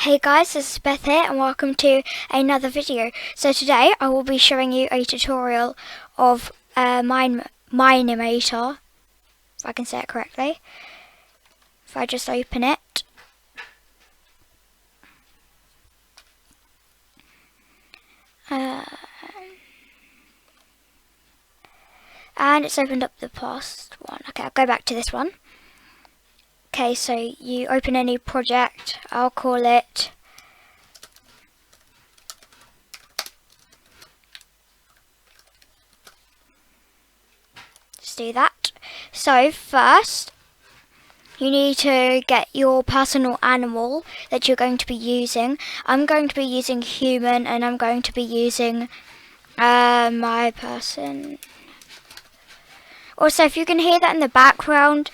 Hey guys, this is Beth here and welcome to another video. So today I will be showing you a tutorial of Mine-imator, if I can say it correctly. If I just open it. And it's opened up the past one. Okay, I'll go back to this one. Okay, so you open a new project. I'll call it do that. So first you need to get your personal animal that you're going to be using. I'm going to be using human and I'm going to be using my person. Also, if you can hear that in the background,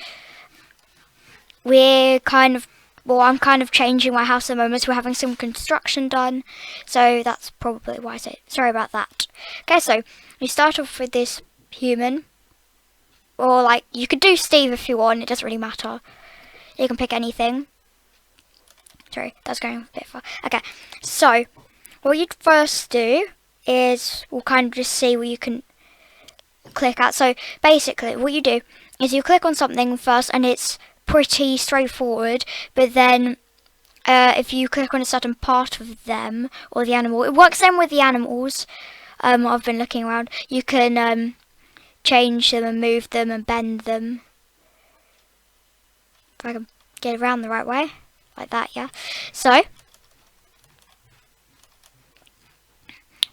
I'm kind of changing my house at the moment, so we're having some construction done, so that's probably why I say sorry about that. Okay, so you start off with this human. Or like, you could do Steve if you want, it doesn't really matter. You can pick anything. Sorry, that's going a bit far. Okay, so what you'd first do is, we'll kind of just see where you can click at. So basically, what you do is you click on something first and it's pretty straightforward, but then if you click on a certain part of them, or the animal, it works same with the animals. I've been looking around, you can change them and move them and bend them. If I can get around the right way, like that, yeah. So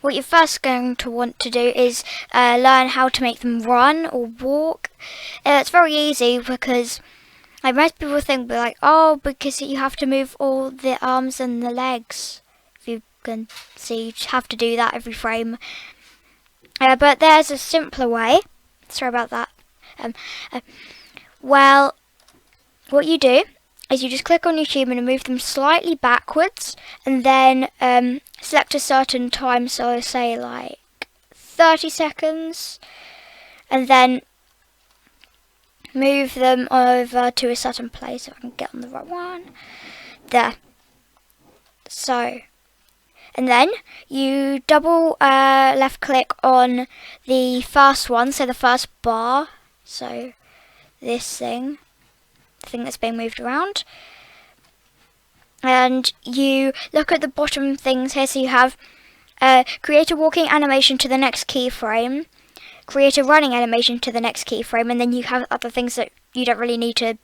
what you're first going to want to do is learn how to make them run or walk. It's very easy because like most people think, because you have to move all the arms and the legs. If you can see, you have to do that every frame. But there's a simpler way. Sorry about that. Well, what you do is you just click on your human and move them slightly backwards, and then select a certain time, so say like 30 seconds, and then move them over to a certain place, if I can get on the right one. There. So, and then you double left click on the first one, so the first bar, so this thing, the thing that's being moved around, and you look at the bottom things here, so you have create a walking animation to the next keyframe, create a running animation to the next keyframe, and then you have other things that you don't really need to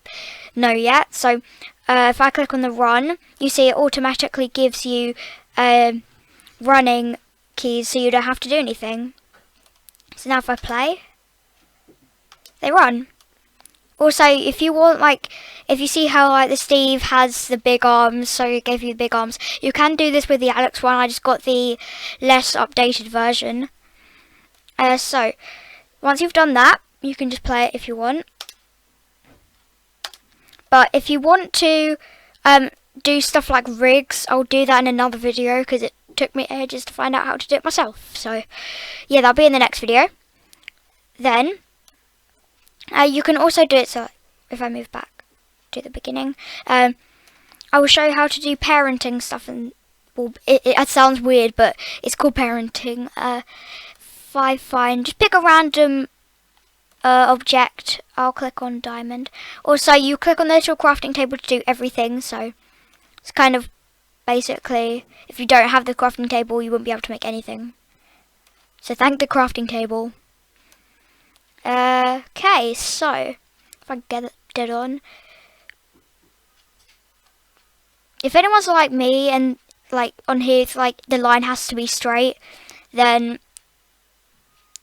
know yet. So if I click on the run, you see it automatically gives you running keys, so you don't have to do anything. So now if I play, they run. Also, if you want, if you see how the Steve has the big arms, so it gave you the big arms, you can do this with the Alex one. I just got the less updated version. So once you've done that, you can just play it if you want. But if you want to do stuff like rigs, I'll do that in another video because it took me ages to find out how to do it myself. So yeah, that'll be in the next video. Then you can also do it, so if I move back to the beginning, I will show you how to do parenting stuff, and well, it sounds weird, but it's called parenting. If I just pick a random object, I'll click on diamond. Also, you click on the little crafting table to do everything, so it's kind of basically, if you don't have the crafting table, you won't be able to make anything. So thank the crafting table. Okay, so if I get it on, if anyone's like me and on here, the line has to be straight, then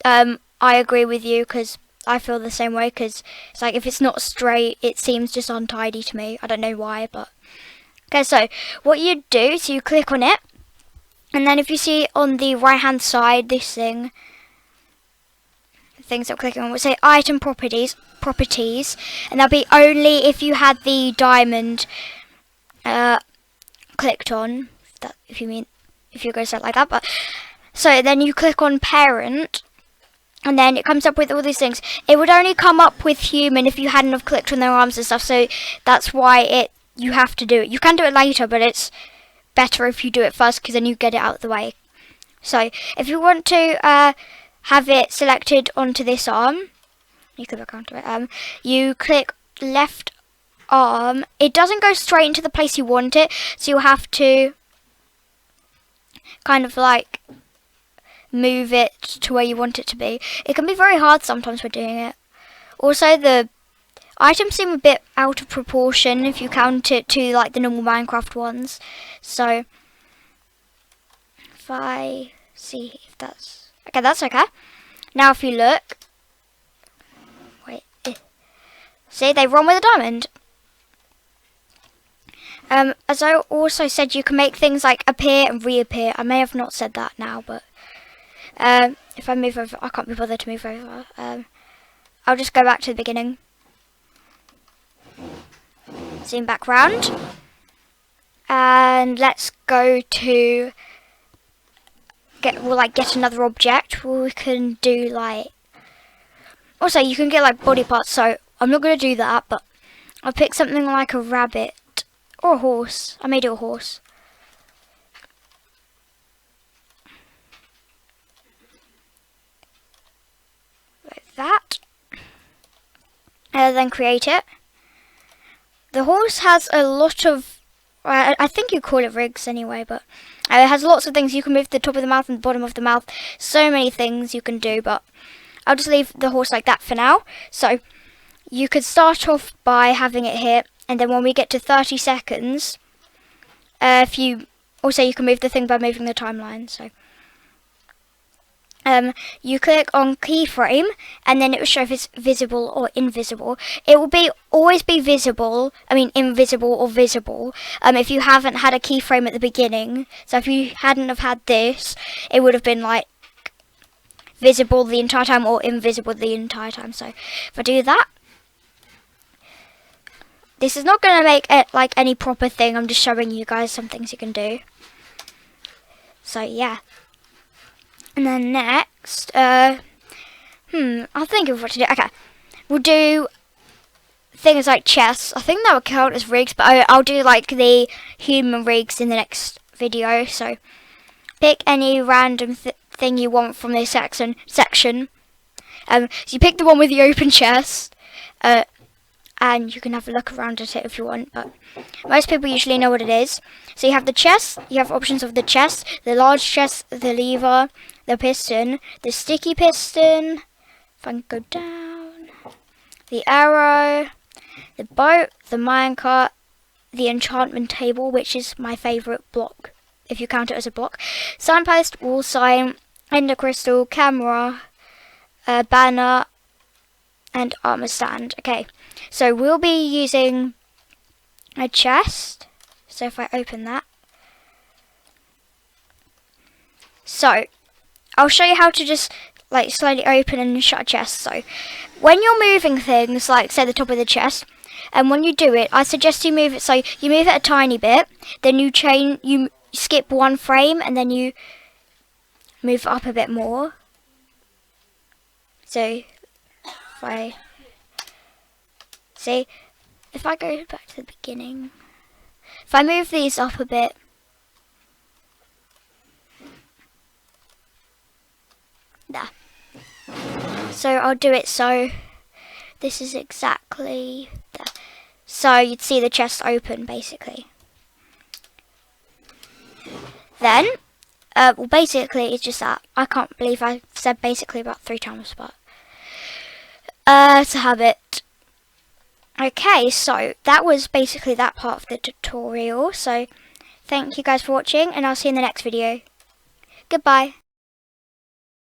I agree with you, because I feel the same way, because it's if it's not straight, it seems just untidy to me. I don't know why, but okay. So what you do is you click on it, and then if you see on the right hand side this thing, things that I'm clicking on will say item properties, and that'll be only if you had the diamond clicked on. If you go set like that. But so then you click on parent, and then it comes up with all these things. It would only come up with human if you hadn't have clicked on their arms and stuff, so that's why you have to do it. You can do it later, but it's better if you do it first, because then you get it out of the way. So if you want to have it selected onto this arm, you can look onto it. You click left arm. It doesn't go straight into the place you want it, so you'll have to kind of like move it to where you want it to be. It can be very hard sometimes with doing it. Also, the items seem a bit out of proportion if you count it to like the normal Minecraft ones. So if I see if that's okay, that's okay. Now if you look, wait, see, they run with a diamond. As I also said, you can make things like appear and reappear. I may have not said that now, but if I move over, I can't be bothered to move over. I'll just go back to the beginning. Zoom back round. And let's go to get another object. We can do like, also you can get like body parts, so I'm not going to do that, but I'll pick something like a rabbit or a horse. I may do a horse. Like that. And then create it. The horse has a lot of, I think you call it rigs anyway, but it has lots of things. You can move the top of the mouth and the bottom of the mouth. So many things you can do, but I'll just leave the horse like that for now. So you could start off by having it here, and then when we get to 30 seconds, if you you can move the thing by moving the timeline. So you click on keyframe, and then it will show if it's visible or invisible. It will always be visible. I mean invisible or visible. If you haven't had a keyframe at the beginning. So if you hadn't have had this, it would have been like visible the entire time or invisible the entire time. So if I do that, this is not going to make it like any proper thing. I'm just showing you guys some things you can do. So yeah. And then next, I'll think of what to do. Okay, we'll do things like chests. I think that would count as rigs, but I'll do like the human rigs in the next video. So pick any random thing you want from this section. So you pick the one with the open chest, and you can have a look around at it if you want, but most people usually know what it is. So you have the chest, you have options of the chest, the large chest, the lever, the piston, the sticky piston, if I can go down, the arrow, the boat, the minecart, the enchantment table, which is my favourite block, if you count it as a block, signpost, wall sign, ender crystal, camera, banner, and armor stand. Okay, so we'll be using a chest. So if I open that, so I'll show you how to just like slowly open and shut a chest. So when you're moving things, like say the top of the chest, and when you do it, I suggest you move it, so you move it a tiny bit, then you skip one frame, and then you move up a bit more. So if I go back to the beginning, if I move these up a bit, there. So I'll do it so this is exactly there. So you'd see the chest open basically. Then, well basically it's just that. I can't believe I said basically about 3 times, but to have it. Okay, so that was basically that part of the tutorial. So thank you guys for watching, and I'll see you in the next video. Goodbye.